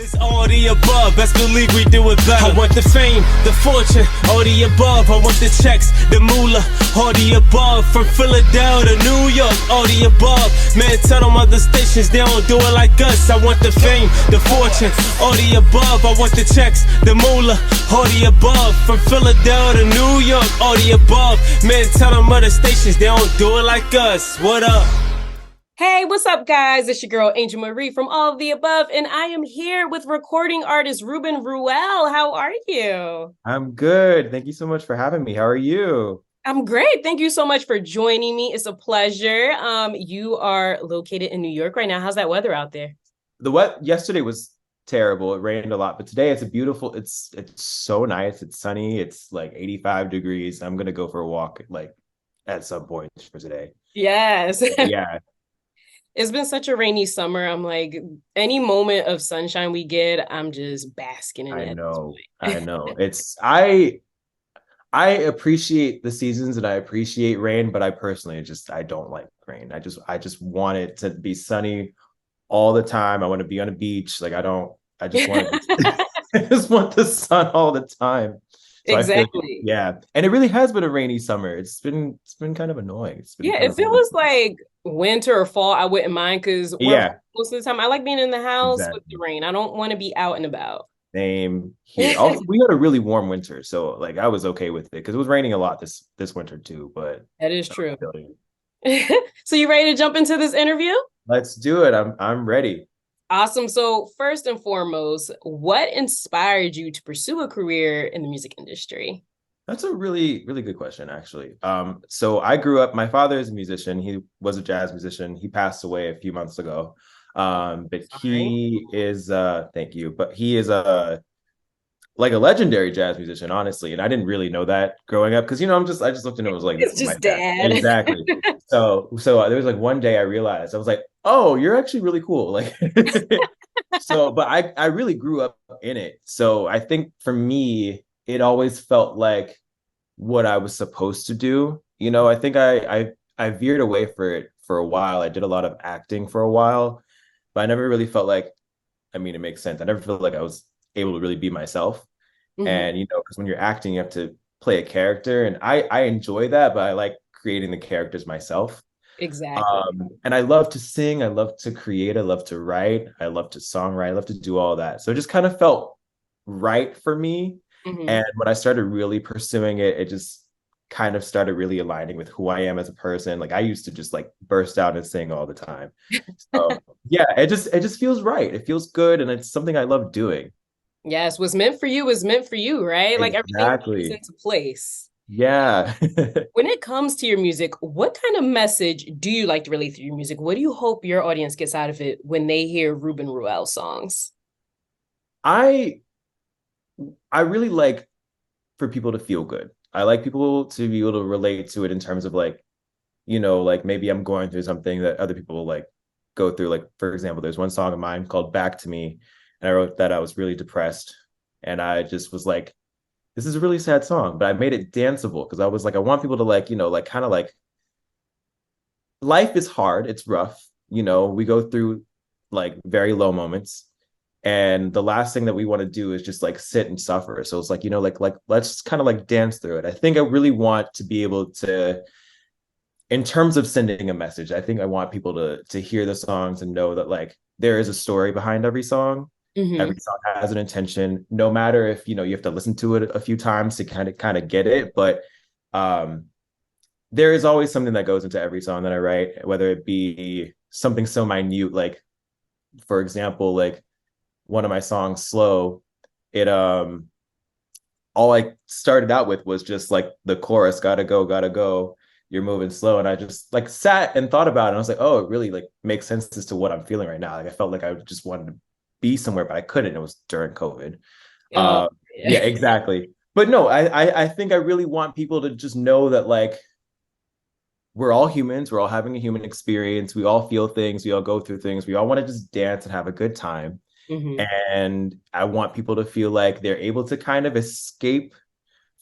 It's all the above, best believe we do it better. I want the fame, the fortune, all the above. I want the checks, the moolah, all the above. From Philadelphia to New York, all the above. Man, tell them other stations they don't do it like us. I want the fame, the fortune, all the above. I want the checks, the moolah, all the above. From Philadelphia to New York, all the above. Man, tell them other stations they don't do it like us. What up? Hey, what's up, guys? It's your girl, Angel Marie from All of the Above, and I am here with recording artist Reuben Reuel. How are you? I'm good. Thank you so much for having me. How are you? I'm great. Thank you so much for joining me. It's a pleasure. You are located in New York right now. How's that weather out there? The wet yesterday was terrible. It rained a lot, but today it's a beautiful, it's so nice. It's sunny. It's like 85 degrees. I'm gonna go for a walk like at some point for today. Yes. Yeah. It's been such a rainy summer. I'm like, any moment of sunshine we get, I'm just basking in it. I know. I appreciate the seasons and I appreciate rain, but I personally I don't like rain. I just want it to be sunny all the time. I want to be on a beach. I just want I just want the sun all the time. So exactly. Yeah. And it really has been a rainy summer. It's been kind of annoying. If it was like winter or fall, I wouldn't mind because most of the time I like being in the house with the rain. I don't want to be out and about. Same here. Also, we had a really warm winter, so like I was okay with it because it was raining a lot this winter too. But that is true. So you ready to jump into this interview? Let's do it. I'm ready. Awesome. So first and foremost, what inspired you to pursue a career in the music industry? That's a really, really good question, actually. So I grew up, my father is a musician. He was a jazz musician. He passed away a few months ago. But he is, thank you, but he is like a legiderary jazz musician, honestly. And I didn't really know that growing up because, I just looked at him and was like, it's just dad. Exactly. So there was like one day I realized, I was like, oh, you're actually really cool. Like, but I really grew up in it. So I think for me, it always felt like what I was supposed to do. I think I veered away for it for a while. I did a lot of acting for a while, but I never really felt like, I mean, it makes sense. I never felt like I was able to really be myself. Mm-hmm. And, because when you're acting, you have to play a character. And I enjoy that, but I like creating the characters myself. Exactly. And I love to sing. I love to create. I love to write. I love to songwrite. I love to do all that. So it just kind of felt right for me. Mm-hmm. And when I started really pursuing it, it just kind of started really aligning with who I am as a person. Like I used to just like burst out and sing all the time. So yeah, it just feels right. It feels good. And it's something I love doing. Yes, what's meant for you is meant for you, right? Like everything comes into place. Yeah. When it comes to your music, what kind of message do you like to relate through your music? What do you hope your audience gets out of it when they hear Reuben Reuel songs? I really like for people to feel good. I like people to be able to relate to it in terms of like, like maybe I'm going through something that other people like go through. Like, for example, there's one song of mine called Back to Me. And I wrote that I was really depressed. And I just was like, this is a really sad song, but I made it danceable because I was like, I want people to like, like kind of like life is hard. It's rough. We go through like very low moments. And the last thing that we want to do is just like sit and suffer. So it's like, like let's kind of like dance through it. I think I really want to be able to, in terms of sending a message, I think I want people to hear the songs and know that like there is a story behind every song. Mm-hmm. Every song has an intention, no matter if you have to listen to it a few times to kind of get it. But there is always something that goes into every song that I write, whether it be something so minute, like for example, like one of my songs, Slow, it all I started out with was just like the chorus, gotta go, you're moving slow. And I just like sat and thought about it. And I was like, oh, it really like makes sense as to what I'm feeling right now. Like I felt like I just wanted to be somewhere, but I couldn't. It was during COVID. Yeah, exactly. But no, I think I really want people to just know that like we're all humans. We're all having a human experience. We all feel things. We all go through things. We all want to just dance and have a good time. Mm-hmm. And I want people to feel like they're able to kind of escape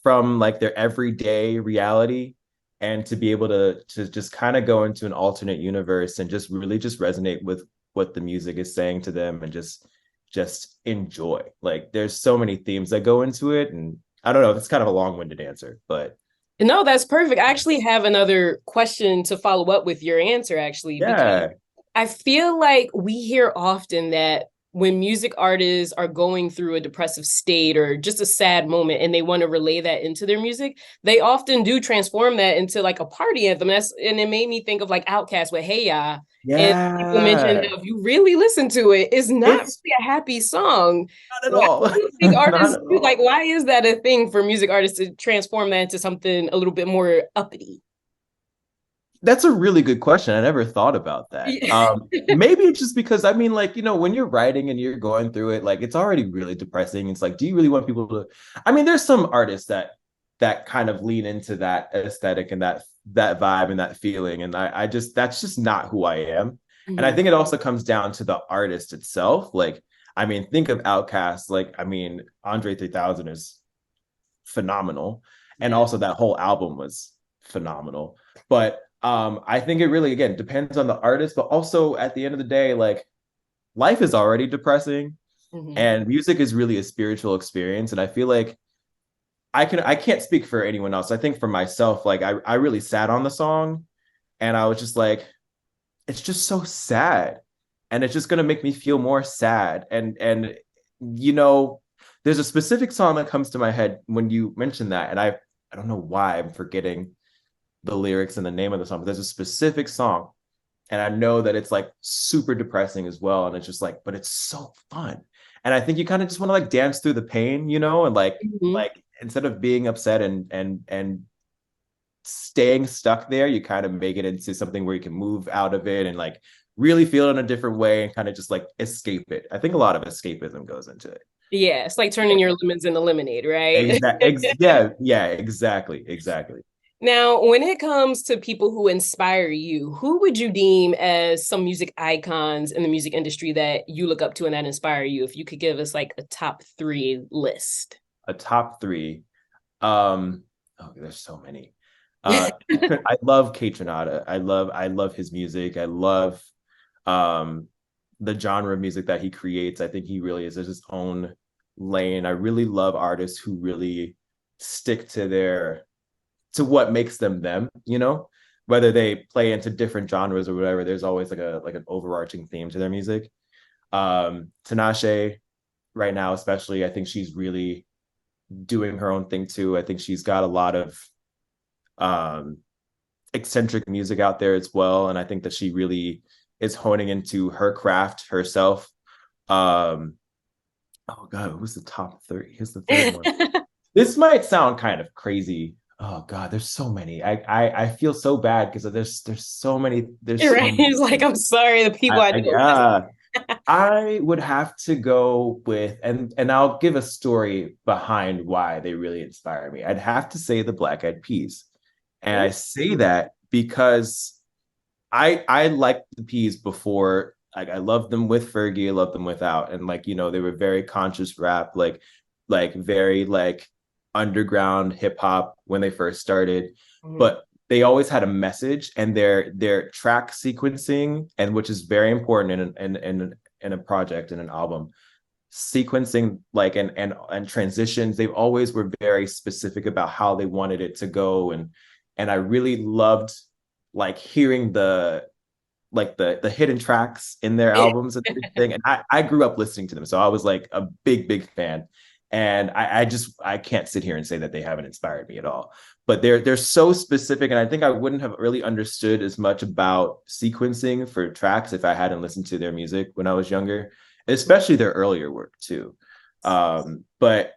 from like their everyday reality and to be able to just kind of go into an alternate universe and just really just resonate with what the music is saying to them and just just enjoy. Like there's so many themes that go into it, and I don't know, that's kind of a long-winded answer, but No, that's perfect. I actually have another question to follow up with your answer, actually, because yeah. I feel like we hear often that when music artists are going through a depressive state or just a sad moment and they want to relay that into their music, they often do transform that into like a party anthem. And it made me think of like Outkast with Hey Ya. And people mentioned Yeah. that if you really listen to it, it's not It's really a happy song. not at Why all. do music Not artists at do, like, all. why is that a thing for music artists to transform that into something a little bit more uppity? That's a really good question. I never thought about that. Yeah. Maybe it's just because I mean, like, when you're writing and you're going through it, like it's already really depressing. It's like, do you really want people to? I mean, there's some artists that kind of lean into that aesthetic and that vibe and that feeling. And I just that's just not who I am. And I Mhm. think it also comes down to the artist itself. Like, I mean, think of Outkast. Like, I mean, Andre 3000 is phenomenal. And Yeah. also that whole album was phenomenal. But I think it really again depends on the artist, but also at the end of the day, like life is already depressing Mhm. and music is really a spiritual experience. And I feel like I can't speak for anyone else. I think for myself, like I really sat on the song and I was just like, it's just so sad. And it's just gonna make me feel more sad. And you know, there's a specific song that comes to my head when you mentioned that. And I don't know why I'm forgetting the lyrics and the name of the song, but there's a specific song. And I know that it's like super depressing as well. And it's just like, but it's so fun. And I think you kind of just want to like dance through the pain, and Mhm. like instead of being upset and staying stuck there, you kind of make it into something where you can move out of it and like really feel it in a different way and kind of just like escape it. I think a lot of escapism goes into it. Yeah, it's like turning your lemons into lemonade, right? Yeah, exactly. Now, when it comes to people who inspire you, who would you deem as some music icons in the music industry that you look up to and that inspire you? If you could give us like a top three list. A top three. Oh, there's so many. I love Kate Trinata. I love his music. I love um the genre of music that he creates. I think he really is his own lane. I really love artists who really stick to what makes them, whether they play into different genres or whatever, there's always like an overarching theme to their music. Tinashe right now, especially, I think she's really doing her own thing too. I think she's got a lot of um eccentric music out there as well. And I think that she really is honing into her craft herself. Um, oh God, who's the top three? Here's the third one. This might sound kind of crazy. Oh God, there's so many. I feel so bad because there's so many. There's so Right. many. It's like, I'm sorry, the people I know. I would have to go with, and I'll give a story behind why they really inspire me. I'd have to say the Black Eyed Peas. And I say that because I liked the Peas before. Like I loved them with Fergie, I loved them without. And like, they were very conscious rap, like very like underground hip hop when they first started. Mhm. But they always had a message and their track sequencing, and which is very important in a project, in an album, sequencing like and transitions, they always were very specific about how they wanted it to go. And I really loved like hearing the hidden tracks in their albums and everything. And I grew up listening to them, so I was like a big fan. And I can't sit here and say that they haven't inspired me at all. But they're so specific, and I think I wouldn't have really understood as much about sequencing for tracks if I hadn't listened to their music when I was younger, especially their earlier work too. But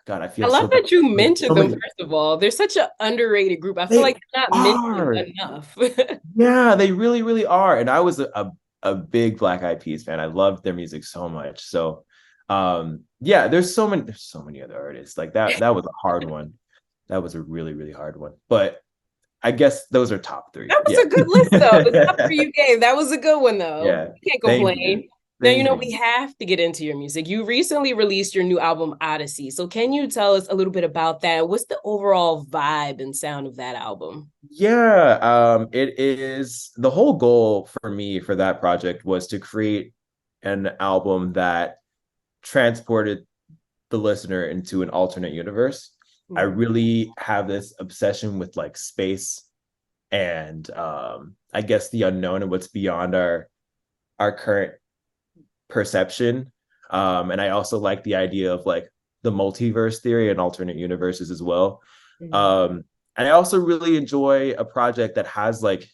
God, I I feel love so bad. that you There's mentioned so them, many. first of all. They're such an underrated group. I feel They like they're not mentioned are. enough. Yeah, they really are. And I was a big Black Eyed Peas fan. I loved their music so much. So yeah, there's so many other artists. Like that was a hard one. That was a really hard one. But I guess those are top three. That was Yeah. a good list, though. The top three you gave, that was a good one, though. Yeah. You can't Thank you. complain. Now, Thank we you. have to get into your music. You recently released your new album, Odyssey. So can you tell us a little bit about that? What's the overall vibe and sound of that album? Yeah, it is the whole goal for me for that project was to create an album that transported the listener into an alternate universe. I Mhm. really have this obsession with like space and I guess the unknown and what's beyond our current perception. And I also like the idea of like the multiverse theory and alternate universes as well. Mhm. And I also really enjoy a project that has like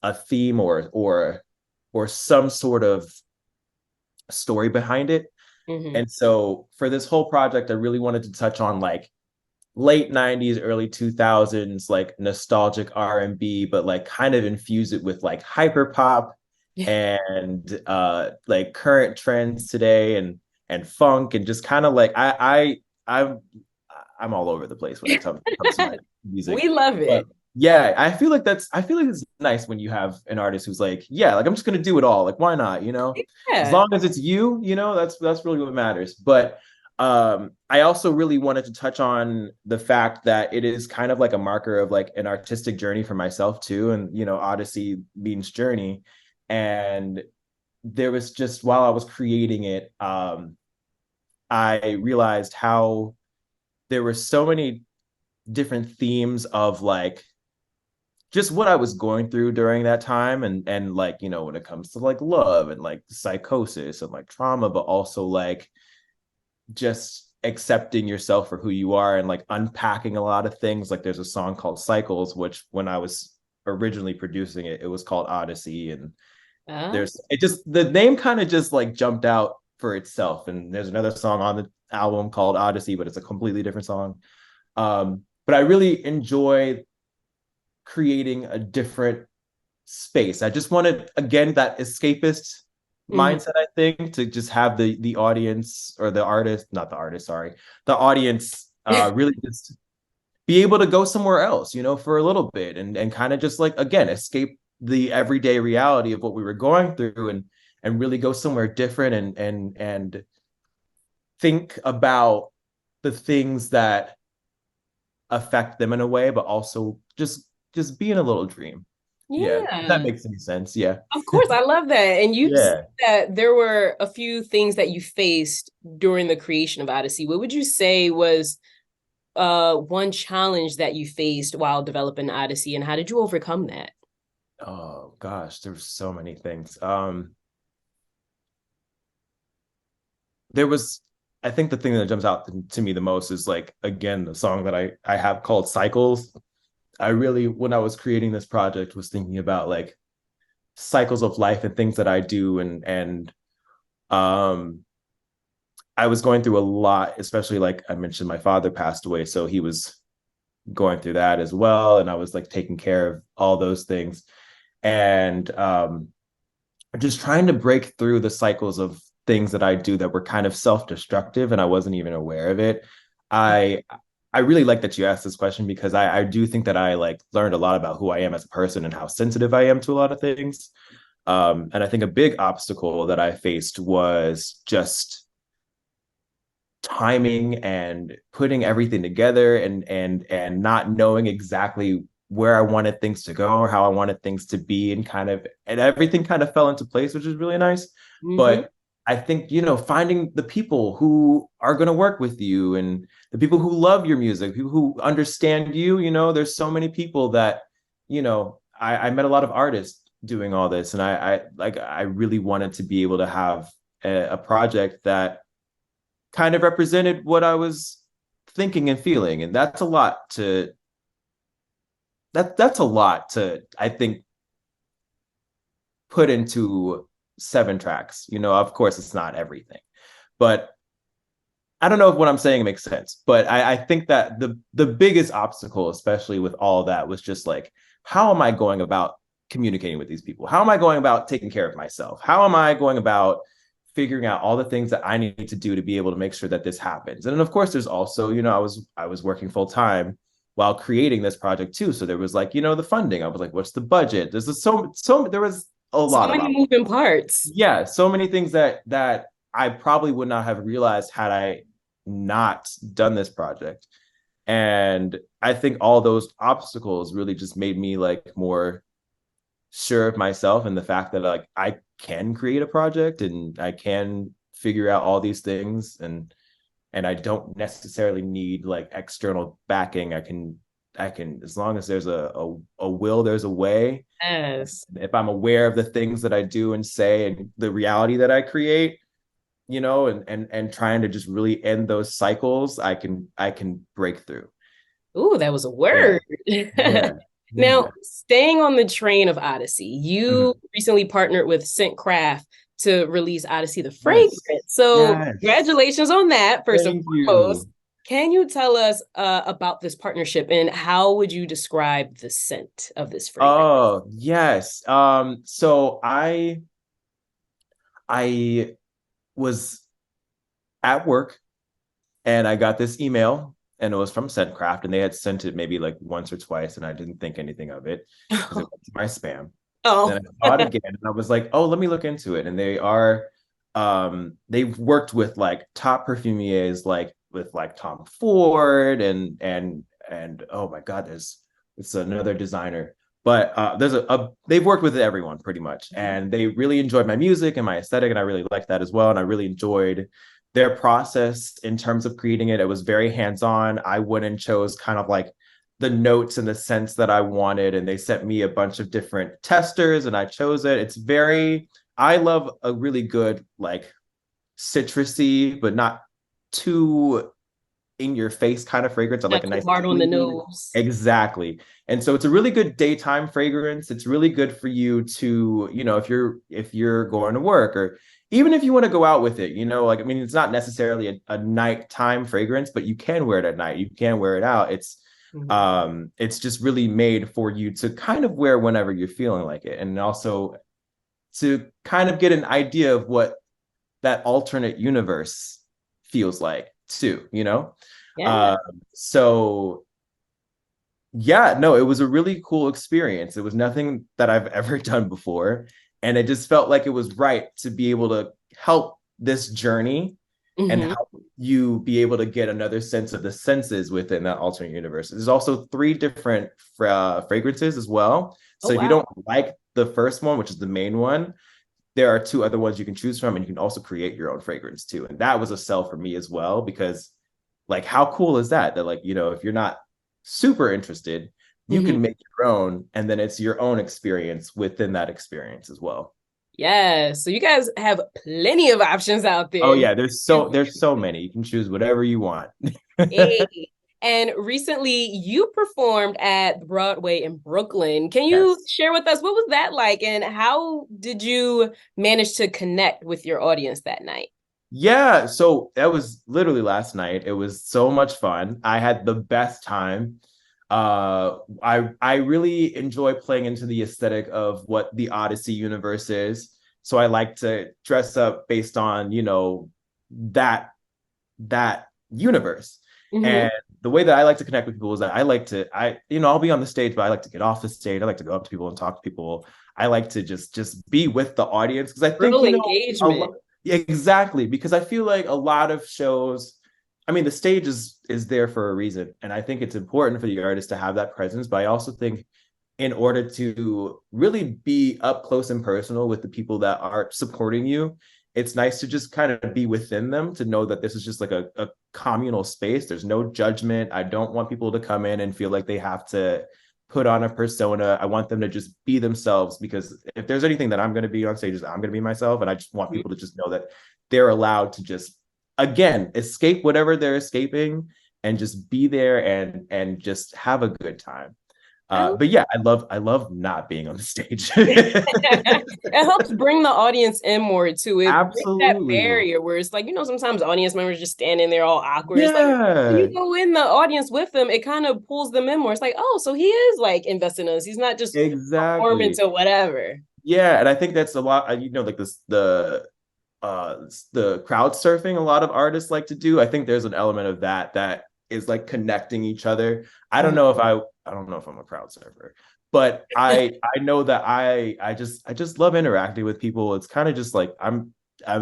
a theme or some sort of story behind it. Mhm. And so for this whole project, I really wanted to touch on like late 90s, early 2000s, like nostalgic R&B, but like kind of infuse it with like hyper pop and like current trends today and funk and just kind of like I'm all over the place when it comes to my music. We love But it. yeah, I feel like it's nice when you have an artist who's like, yeah, like I'm just gonna do it all. Like, why not? You know, as Yeah. long as it's you, you know, that's really what matters. But I also really wanted to touch on the fact that it is kind of like a marker of like an artistic journey for myself too. And you know, Odyssey means journey. And there was just while I was creating it, I realized how there were so many different themes of like just what I was going through during that time and like you know when it comes to like love and like psychosis and like trauma but also like just accepting yourself for who you are and like unpacking a lot of things like there's a song called Cycles which when I was originally producing it was called Odyssey and Oh. there's it just the name kind of just like jumped out for itself and there's another song on the album called Odyssey but it's a completely different song but I really enjoy creating a different space. I just wanted again that escapist Mhm. mindset, I think, to just have the audience or the artist, not the artist, sorry, the audience really just be able to go somewhere else, you know, for a little bit and kind of just like again escape the everyday reality of what we were going through and really go somewhere different and think about the things that affect them in a way, but also just be in a little dream. Yeah, if that Yeah. makes any sense. Yeah. Of course, I love that. And you said Yeah. that there were a few things that you faced during the creation of Odyssey. What would you say was one challenge that you faced while developing Odyssey, and how did you overcome that? Oh gosh, there's so many things. There was I think the thing that jumps out to me the most is like again the song that I have called Cycles. I really when I was creating this project was thinking about like cycles of life and things that I do and um I was going through a lot, especially like I mentioned my father passed away, so he was going through that as well and I was like taking care of all those things and just trying to break through the cycles of things that I do that were kind of self-destructive and I wasn't even aware of it. I I really like that you asked this question because I do think that I like learned a lot about who I am as a person and how sensitive I am to a lot of things. And I think a big obstacle that I faced was just timing and putting everything together and not knowing exactly where I wanted things to go or how I wanted things to be and everything kind of fell into place, which is really nice. Mm-hmm. But I think, you know, finding the people who are going to work with you and the people who love your music, people who understand you, you know, there's so many people that, you know, I met a lot of artists doing all this and I really wanted to be able to have a project that kind of represented what I was thinking and feeling. And that's a lot to I think put into 7 tracks. You know, of course it's not everything. But I don't know if what I'm saying makes sense. But I think that the biggest obstacle, especially with all of that, was just like, how am I going about communicating with these people? How am I going about taking care of myself? How am I going about figuring out all the things that I need to do to be able to make sure that this happens. And then of course there's also, you know, I was working full time while creating this project too. So there was like, you know, the funding. I was like, what's the budget? So there was a So lot of many moving parts. yeah, so many things that I probably would not have realized had I not done this project. And I think all those obstacles really just made me like more sure of myself and the fact that like I can create a project and I can figure out all these things, and I don't necessarily need like external backing. I can, as long as there's a will, there's a way. Yes. If I'm aware of the things that I do and say and the reality that I create, and trying to just really end those cycles, I can break through. Ooh, that was a Yeah. word. Yeah. Now, Yeah. staying on the train of Odyssey, you Mhm. recently partnered with Scent Craft to release Odyssey the fragrance. Yes. So, Yes. congratulations on that, first and Thank foremost. you. Can you tell us about this partnership and how would you describe the scent of this fragrance? Oh, yes. So I was at work and I got this email and it was from Scentcraft and they had sent it maybe like once or twice and I didn't think anything of it because it went to my spam. Then Oh, I saw it again and I was like, oh, let me look into it. And they've worked with like top perfumiers like with like Tom Ford and oh my God, it's another designer. But there's they've worked with everyone pretty much. And they really enjoyed my music and my aesthetic, and I really liked that as well. And I really enjoyed their process in terms of creating it. It was very hands-on. I went and chose kind of like the notes and the sense that I wanted. And they sent me a bunch of different testers and I chose it. I love a really good, like citrusy, but not too in your face kind of fragrance. I like not a too nice hard on the clean. nose. Exactly. And so it's a really good daytime fragrance. It's really good for you to, if you're going to work or even if you want to go out with it, like, I mean, it's not necessarily a nighttime fragrance, but you can wear it at night. You can wear it out. Mhm. It's just really made for you to kind of wear whenever you're feeling like it. And also to kind of get an idea of what that alternate universe feels like too, Yeah. uh, so yeah, no, it was a really cool experience. It was nothing that I've ever done before, and it just felt like it was right to be able to help this journey and Hmm. help you be able to get another sense of the senses within that alternate universe. There's also three different fragrances as well. Oh, So if you wow. don't like the first one, which is the main one, there are two other ones you can choose from, and you can also create your own fragrance too. And that was a sell for me as well, because like, how cool is that? That, like, if you're not super interested, you Mhm. can make your own, and then it's your own experience within that experience as well. Yes. So you guys have plenty of options out Oh there. yeah, there's so many. You can choose whatever you want. Hey. And recently you performed at Broadway in Brooklyn. Can you Yes. share with us what was that like and how did you manage to connect with your audience that night? Yeah, so that was literally last night. It was so much fun. I had the best time. I really enjoy playing into the aesthetic of what the Odyssey universe is. So I like to dress up based on, that that universe. Hmm. And the way that I like to connect with people is that I'll be on the stage, but I like to get off the stage. I like to go up to people and talk to people. I like to just be with the audience because I think, Real a lot, engagement. exactly, because I feel like a lot of shows, I mean, the stage is there for a reason. And I think it's important for the artist to have that presence, but I also think in order to really be up close and personal with the people that are supporting you, it's nice to just kind of be within them, to know that this is just like a communal space. There's no judgment. I don't want people to come in and feel like they have to put on a persona. I want them to just be themselves, because if there's anything that I'm going to be on stage, is I'm going to be myself. And I just want people to just know that they're allowed to just, again, escape whatever they're escaping and just be there and just have a good time. But yeah, I love not being on the stage. It helps bring the audience in more too. It breaks that Absolutely. barrier where it's like, sometimes audience members just standing there all awkward. It's like when Yeah, you go in the audience with them, it kind of pulls them in more. It's like, oh, so he is like investing in us. He's not just performing exactly. to whatever. Yeah, and I think that's a lot, like this the crowd surfing a lot of artists like to do. I think there's an element of that is like connecting each other. I don't know if I'm a crowd surfer, but I know that I just love interacting with people. It's kind of just like I'm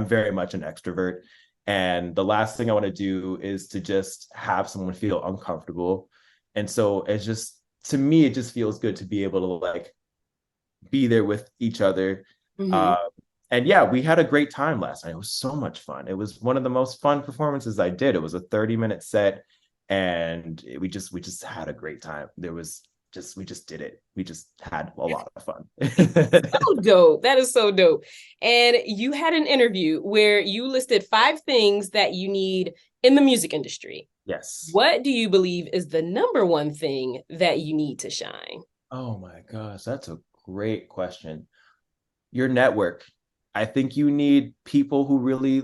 very much an extrovert, and the last thing I want to do is to just have someone feel uncomfortable. And so it's just, to me, it just feels good to be able to like be there with each other, Hmm. uh, and yeah, we had a great time last night. It was so much fun. It was one of the most fun performances I did. It was a 30-minute set, and we just had a great time. There was just we just did it. We just had a lot of fun. So dope. That is so dope. And you had an interview where you listed 5 things that you need in the music industry. Yes. What do you believe is the number one thing that you need to shine? Oh my gosh, that's a great question. Your network. I think you need people who really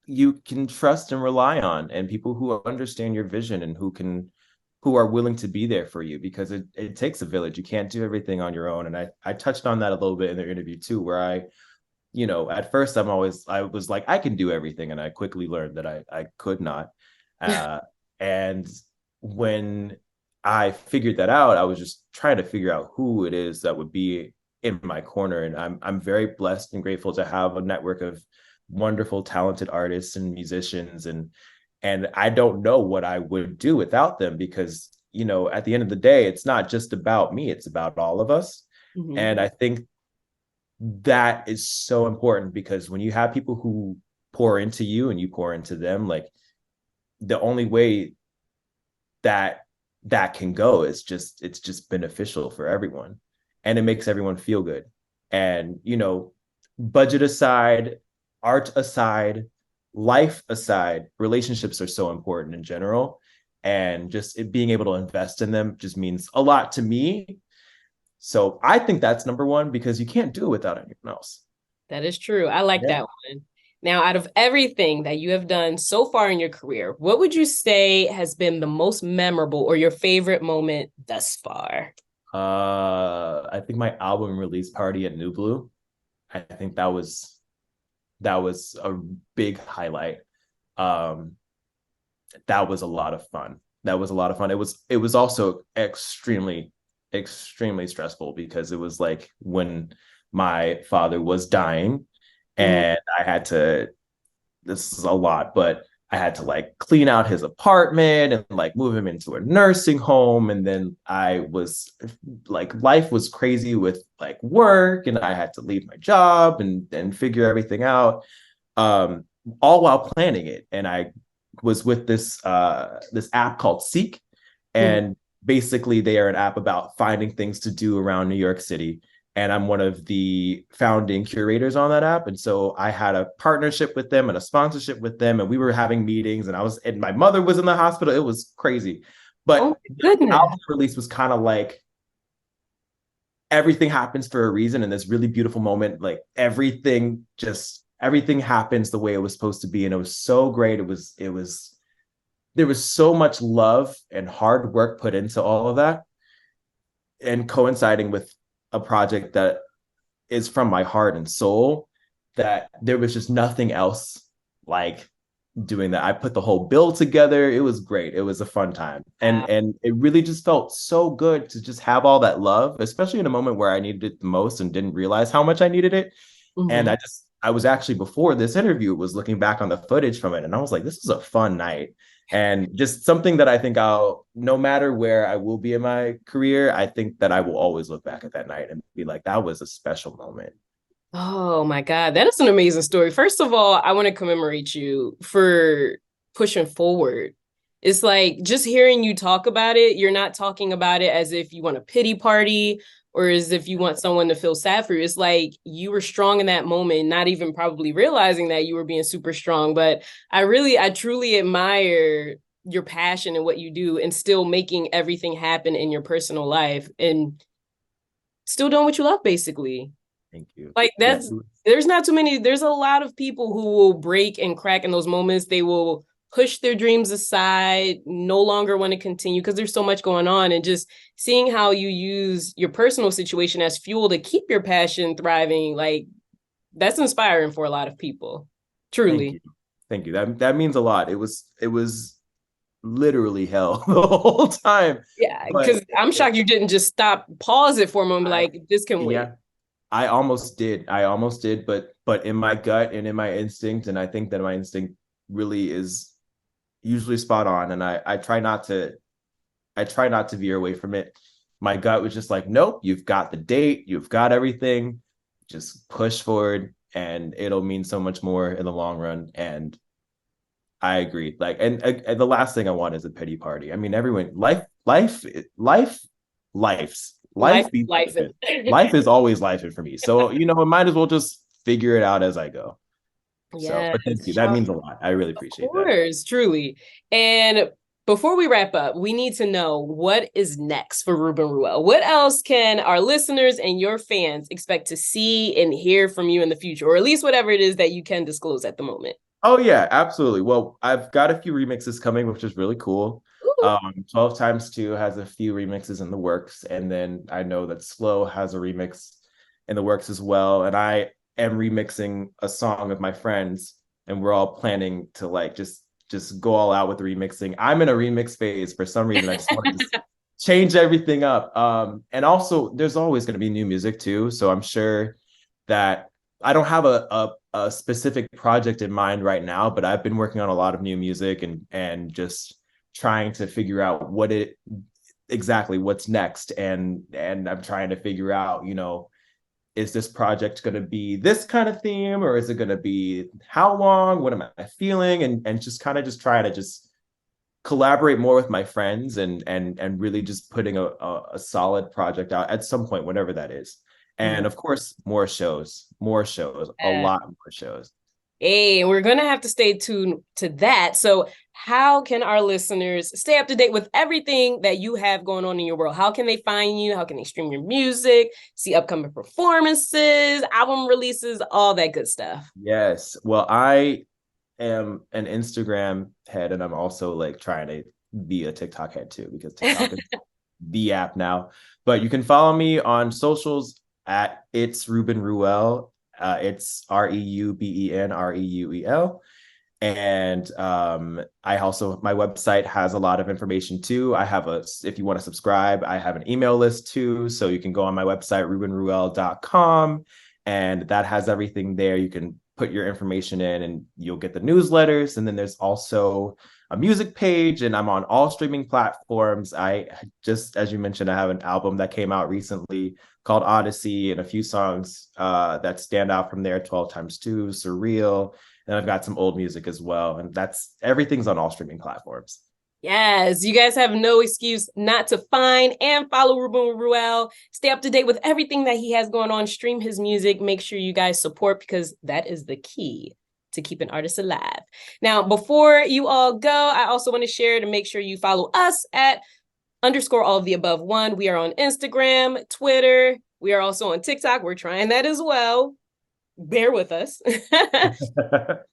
you can trust and rely on, and people who understand your vision and who are willing to be there for you, because it takes a village. You can't do everything on your own. And I touched on that a little bit in the interview too, where at first I was like, I can do everything. And I quickly learned that I could not. And when I figured that out, I was just trying to figure out who it is that would be in my corner. And I'm very blessed and grateful to have a network of wonderful, talented artists and musicians. And I don't know what I would do without them, because, at the end of the day, it's not just about me, it's about all of us. Mm-hmm. And I think that is so important, because when you have people who pour into you and you pour into them, like, the only way that that can go is it's just beneficial for everyone, and it makes everyone feel good. And budget aside, art aside, life aside, relationships are so important in general, and just being able to invest in them just means a lot to me. So I think that's number one, because you can't do it without anyone else. That is true. I like that one. Now, out of everything that you have done so far in your career, what would you say has been the most memorable or your favorite moment thus far? I think my album release party at New Blue. I think that was a big highlight. That was a lot of fun. That was a lot of fun. It was also extremely, extremely stressful, because it was like when my father was dying, and I had to, this is a lot, but I had to like clean out his apartment and like move him into a nursing home. And then I was like, life was crazy with like work, and I had to leave my job and figure everything out, all while planning it. And I was with this app called Seek, and basically they are an app about finding things to do around New York City. And I'm one of the founding curators on that app. And so I had a partnership with them and a sponsorship with them, and we were having meetings, and my mother was in the hospital. It was crazy. But the album release was kind of like, everything happens for a reason, and this really beautiful moment, like everything happens the way it was supposed to be. And it was so great. There was so much love and hard work put into all of that, and coinciding with a project that is from my heart and soul, that there was just nothing else like doing that. I put the whole bill together. It was great. It was a fun time. And it really just felt so good to just have all that love, especially in a moment where I needed it the most and didn't realize how much I needed it. And I was actually, before this interview, was looking back on the footage from it, and I was like, this is a fun night. And just something that I think no matter where I will be in my career, I think that I will always look back at that night and be like, that was a special moment. Oh my God, that is an amazing story. First of all, I want to commemorate you for pushing forward. It's like, just hearing you talk about it, you're not talking about it as if you want a pity party or as if you want someone to feel sad for you. It's like you were strong in that moment, not even probably realizing that you were being super strong. But I truly admire your passion and what you do, and still making everything happen in your personal life and still doing what you love, basically. Thank you. Like there's not too many, there's a lot of people who will break and crack in those moments. They will push their dreams aside, no longer want to continue because there's so much going on. And just seeing how you use your personal situation as fuel to keep your passion thriving, like that's inspiring for a lot of people. Truly. Thank you. That means a lot. It was literally hell the whole time. Yeah, because I'm shocked you didn't just pause it for a moment, like this can wait. Yeah, I almost did, but in my gut and in my instinct, and I think that my instinct really is usually spot on, and I try not to veer away from it. My gut was just like, nope, you've got the date, you've got everything, just push forward, and it'll mean so much more in the long run. And I agree. Like, and the last thing I want is a pity party. I mean, everyone, life be life. life is always life for me. So, you know, I might as well just figure it out as I go. So, but thank you. That means a lot. I really appreciate that. Of course, truly. And before we wrap up, we need to know what is next for Reuben Reuel. What else can our listeners and your fans expect to see and hear from you in the future, or at least whatever it is that you can disclose at the moment? Oh yeah, absolutely. Well, I've got a few remixes coming, which is really cool. 12 times 2 has a few remixes in the works, and then I know that Slow has a remix in the works as well. And I am remixing a song with my friends, and we're all planning to like just go all out with the remixing. I'm in a remix phase for some reason. I just want to change everything up. And also, there's always going to be new music too. So I'm sure that I don't have a specific project in mind right now, but I've been working on a lot of new music and just trying to figure out exactly what's next. And I'm trying to figure out, you know, is this project going to be this kind of theme, or is it going to be how long? What am I feeling? And just kind of just try to just collaborate more with my friends and really just putting a solid project out at some point, whatever that is. And of course, more shows, a lot more shows. Hey, we're going to have to stay tuned to that. So how can our listeners stay up to date with everything that you have going on in your world? How can they find you? How can they stream your music, see upcoming performances, album releases, all that good stuff? Yes. Well, I am an Instagram head, and I'm also like trying to be a TikTok head too, because TikTok is the app now. But you can follow me on socials at It's Reuben Reuel. It's REUBEN REUEL. And I also, my website has a lot of information too. I have if you want to subscribe, I have an email list too. So you can go on my website, ReubenReuel.com, and that has everything there. You can put your information in and you'll get the newsletters. And then there's also a music page, and I'm on all streaming platforms. I just, as you mentioned, I have an album that came out recently called Odyssey, and a few songs that stand out from there, 12 times 2, Surreal. And I've got some old music as well. And everything's on all streaming platforms. Yes, you guys have no excuse not to find and follow Reuben Reuel. Stay up to date with everything that he has going on. Stream his music. Make sure you guys support, because that is the key to keep an artist alive. Now, before you all go, I also want to share to make sure you follow us at _all-of-the-above1. We are on Instagram, Twitter. We are also on TikTok. We're trying that as well. Bear with us. And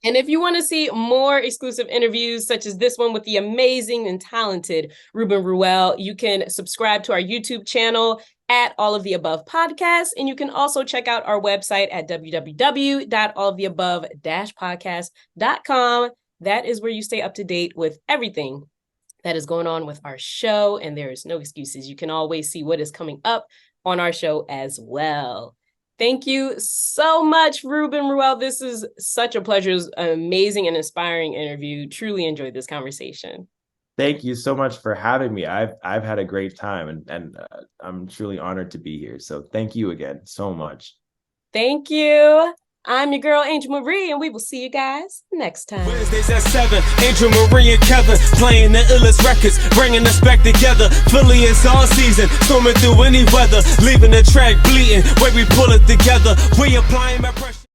if you want to see more exclusive interviews, such as this one with the amazing and talented Reuben Reuel, you can subscribe to our YouTube channel at All of the Above Podcast. And you can also check out our website at www.alloftheabove-podcast.com. That is where you stay up to date with everything that is going on with our show. And there is no excuses. You can always see what is coming up on our show as well. Thank you so much, Reuben Reuel. This is such a pleasure. It was an amazing and inspiring interview. Truly enjoyed this conversation. Thank you so much for having me. I've had a great time, and I'm truly honored to be here. So thank you again so much. Thank you. I'm your girl, Angel Marie, and we will see you guys next time. Wednesdays at 7, Angel Marie and Kevin playing the illest records, bringing us back together. Philly is all season, storming through any weather, leaving the track bleeding. When we pull it together, we applying my pressure.